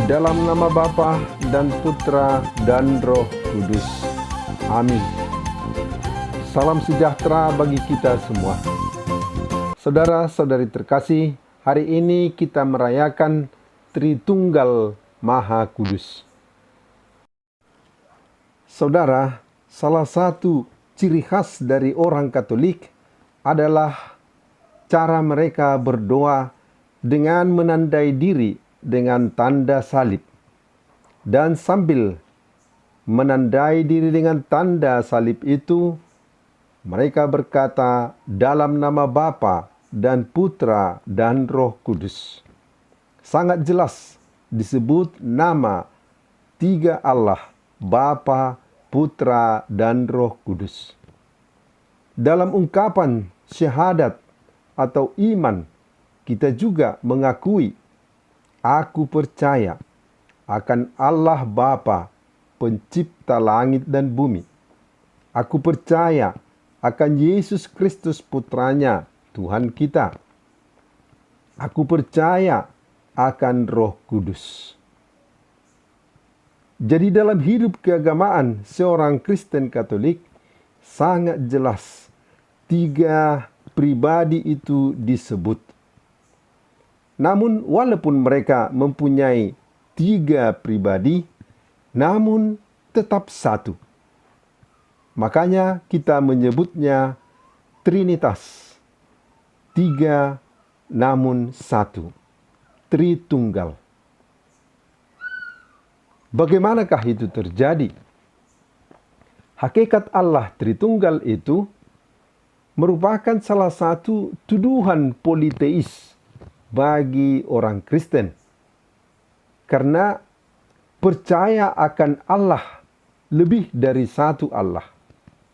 Dalam nama Bapa dan Putra dan Roh Kudus. Amin. Salam sejahtera bagi kita semua. Saudara-saudari terkasih, hari ini kita merayakan Tritunggal Maha Kudus. Saudara, salah satu ciri khas dari orang Katolik adalah cara mereka berdoa dengan menandai diri dengan tanda salib. Dan sambil menandai diri dengan tanda salib itu, mereka berkata dalam nama Bapa dan Putra dan Roh Kudus. Sangat jelas disebut nama tiga Allah, Bapa, Putra, dan Roh Kudus. Dalam ungkapan syahadat atau iman, kita juga mengakui, aku percaya akan Allah Bapa, pencipta langit dan bumi. Aku percaya akan Yesus Kristus Putranya, Tuhan kita. Aku percaya akan Roh Kudus. Jadi dalam hidup keagamaan seorang Kristen Katolik sangat jelas tiga pribadi itu disebut. Namun walaupun mereka mempunyai tiga pribadi, namun tetap satu. Makanya kita menyebutnya Trinitas. Tiga namun satu. Tritunggal. Bagaimanakah itu terjadi? Hakikat Allah Tritunggal itu merupakan salah satu tuduhan politeis bagi orang Kristen, karena percaya akan Allah lebih dari satu Allah,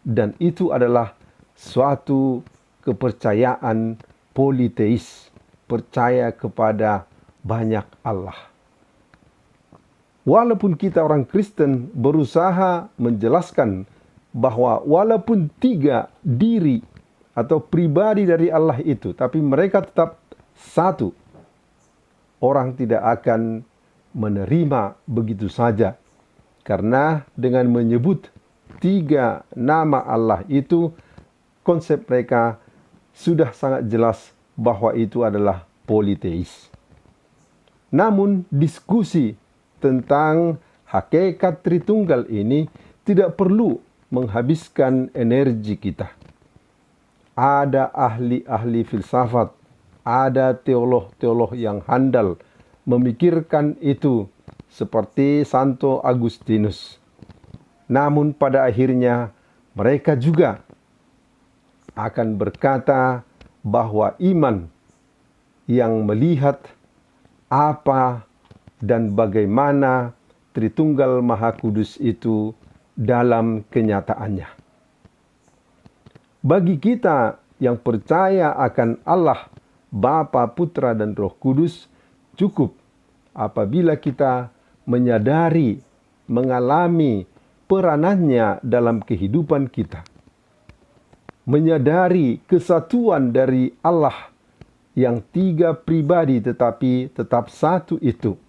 dan itu adalah suatu kepercayaan politeis, percaya kepada banyak Allah. Walaupun kita orang Kristen berusaha menjelaskan bahwa walaupun tiga diri atau pribadi dari Allah itu, tapi mereka tetap satu, orang tidak akan menerima begitu saja. Karena dengan menyebut tiga nama Allah itu, konsep mereka sudah sangat jelas bahwa itu adalah politeis. Namun diskusi tentang hakikat Tritunggal ini tidak perlu menghabiskan energi kita. Ada ahli-ahli filsafat, ada teolog-teolog yang handal memikirkan itu seperti Santo Agustinus. Namun pada akhirnya mereka juga akan berkata bahwa iman yang melihat apa dan bagaimana Tritunggal Maha Kudus itu dalam kenyataannya. Bagi kita yang percaya akan Allah Bapa, Putra, dan Roh Kudus, cukup apabila kita menyadari, mengalami peranannya dalam kehidupan kita. Menyadari kesatuan dari Allah yang tiga pribadi tetapi tetap satu itu.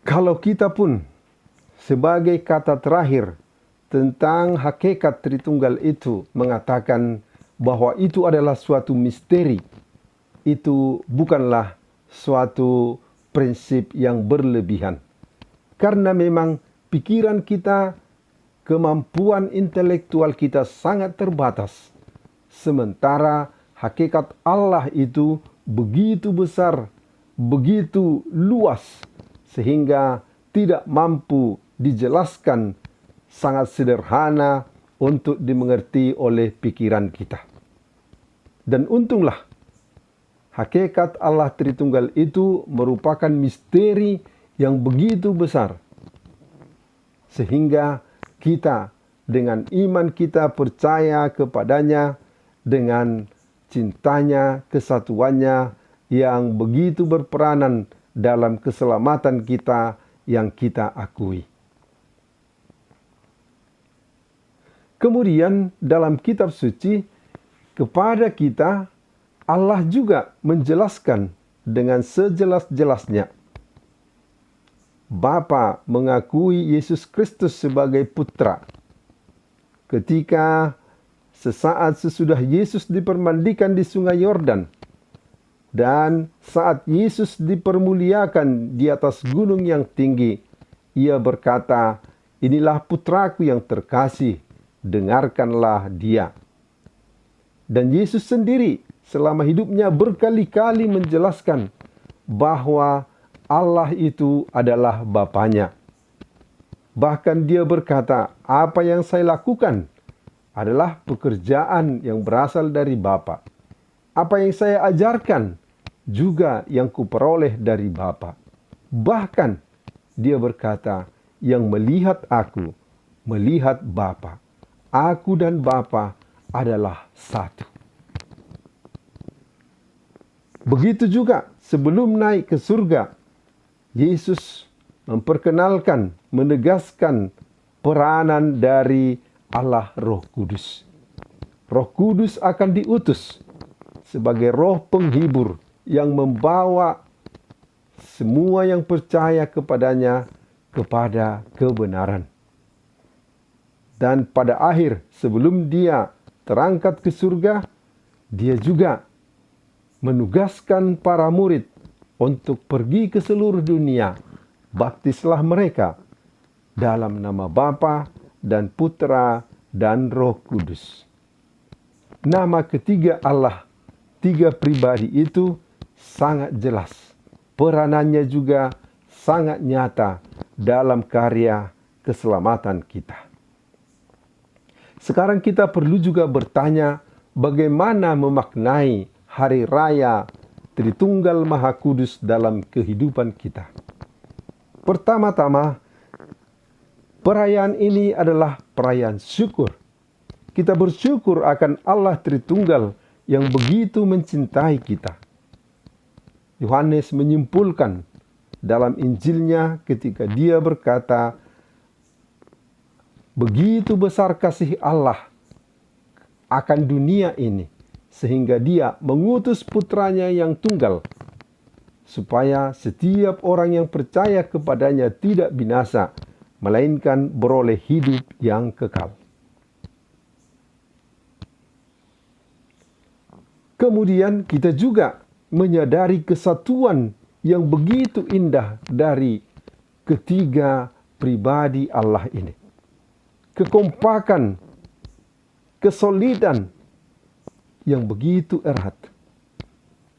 Kalau kita pun sebagai kata terakhir tentang hakikat Tritunggal itu mengatakan bahwa itu adalah suatu misteri, itu bukanlah suatu prinsip yang berlebihan. Karena memang pikiran kita, kemampuan intelektual kita sangat terbatas. Sementara hakikat Allah itu begitu besar, begitu luas, sehingga tidak mampu dijelaskan, sangat sederhana untuk dimengerti oleh pikiran kita. Dan untunglah hakikat Allah Tritunggal itu merupakan misteri yang begitu besar, sehingga kita dengan iman kita percaya kepadanya, dengan cintanya, kesatuannya yang begitu berperanan dalam keselamatan kita yang kita akui. Kemudian dalam kitab suci kepada kita Allah juga menjelaskan dengan sejelas-jelasnya Bapa mengakui Yesus Kristus sebagai putra. Ketika sesaat sesudah Yesus dipermandikan di Sungai Yordan, dan saat Yesus dipermuliakan di atas gunung yang tinggi, ia berkata, "Inilah putraku yang terkasih, dengarkanlah dia." Dan Yesus sendiri selama hidupnya berkali-kali menjelaskan bahwa Allah itu adalah Bapanya. Bahkan dia berkata, "Apa yang saya lakukan adalah pekerjaan yang berasal dari Bapa. Apa yang saya ajarkan juga yang kuperoleh dari Bapa." Bahkan dia berkata, "Yang melihat aku, melihat Bapa. Aku dan Bapa adalah satu." Begitu juga sebelum naik ke surga, Yesus memperkenalkan, menegaskan peranan dari Allah Roh Kudus. Roh Kudus akan diutus sebagai roh penghibur yang membawa semua yang percaya kepadanya kepada kebenaran. Dan pada akhir, sebelum dia terangkat ke surga, dia juga menugaskan para murid untuk pergi ke seluruh dunia. Baptislah mereka dalam nama Bapa dan Putra dan Roh Kudus. Nama ketiga Allah, tiga pribadi itu sangat jelas. Peranannya juga sangat nyata dalam karya keselamatan kita. Sekarang kita perlu juga bertanya, bagaimana memaknai Hari Raya Tritunggal Maha Kudus dalam kehidupan kita. Pertama-tama, perayaan ini adalah perayaan syukur. Kita bersyukur akan Allah Tritunggal yang begitu mencintai kita. Yohanes menyimpulkan dalam Injilnya ketika dia berkata, "Begitu besar kasih Allah akan dunia ini, sehingga dia mengutus putranya yang tunggal, supaya setiap orang yang percaya kepadanya tidak binasa, melainkan beroleh hidup yang kekal." Kemudian kita juga menyadari kesatuan yang begitu indah dari ketiga pribadi Allah ini. Kekompakan, kesolidan yang begitu erat.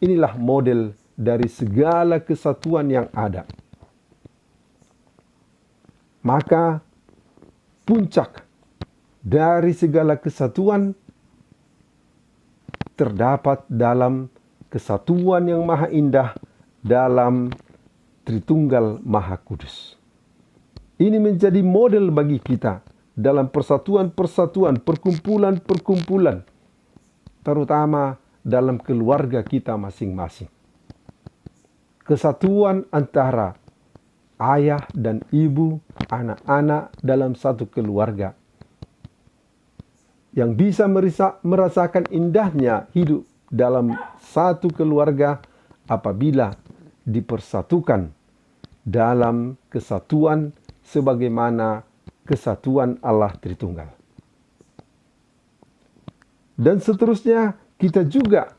Inilah model dari segala kesatuan yang ada. Maka puncak dari segala kesatuan terdapat dalam kesatuan yang maha indah dalam Tritunggal Maha Kudus. Ini menjadi model bagi kita dalam persatuan-persatuan, perkumpulan-perkumpulan, terutama dalam keluarga kita masing-masing. Kesatuan antara ayah dan ibu, anak-anak dalam satu keluarga, yang bisa merasakan indahnya hidup dalam satu keluarga apabila dipersatukan dalam kesatuan sebagaimana kesatuan Allah Tritunggal. Dan seterusnya kita juga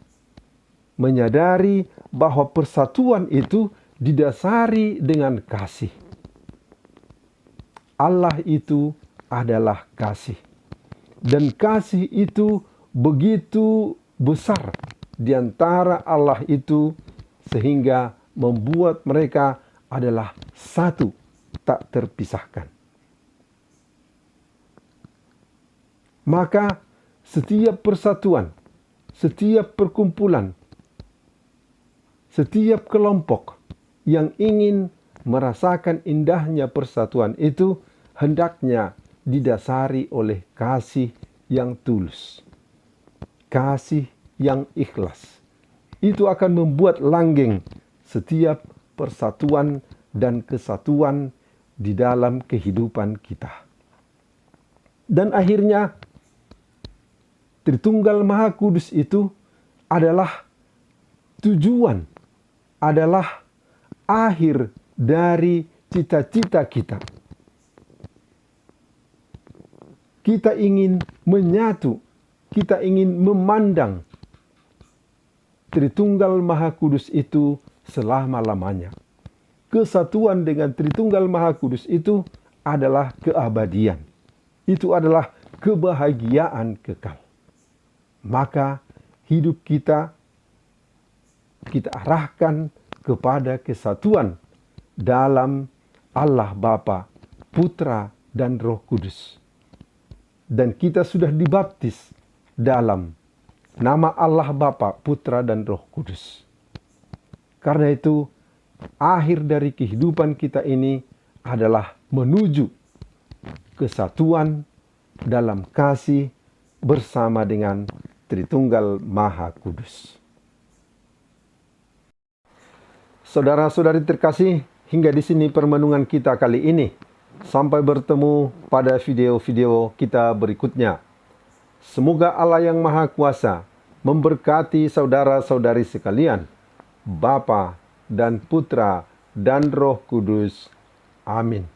menyadari bahwa persatuan itu didasari dengan kasih. Allah itu adalah kasih. Dan kasih itu begitu besar di antara Allah itu sehingga membuat mereka adalah satu, tak terpisahkan. Maka setiap persatuan, setiap perkumpulan, setiap kelompok yang ingin merasakan indahnya persatuan itu hendaknya didasari oleh kasih yang tulus, kasih yang ikhlas. Itu akan membuat langgeng setiap persatuan dan kesatuan di dalam kehidupan kita. Dan akhirnya Tritunggal Maha Kudus itu adalah tujuan, adalah akhir dari cita-cita kita. Kita ingin menyatu, kita ingin memandang Tritunggal Maha Kudus itu selama-lamanya. Kesatuan dengan Tritunggal Maha Kudus itu adalah keabadian. Itu adalah kebahagiaan kekal. Maka hidup kita arahkan kepada kesatuan dalam Allah Bapa, Putra, dan Roh Kudus. Dan kita sudah dibaptis dalam nama Allah Bapa, Putra, dan Roh Kudus. Karena itu, akhir dari kehidupan kita ini adalah menuju kesatuan dalam kasih bersama dengan Tritunggal Maha Kudus. Saudara-saudari terkasih, hingga di sini permenungan kita kali ini. Sampai bertemu pada video-video kita berikutnya. Semoga Allah yang Maha Kuasa memberkati saudara-saudari sekalian, Bapa dan Putra dan Roh Kudus. Amin.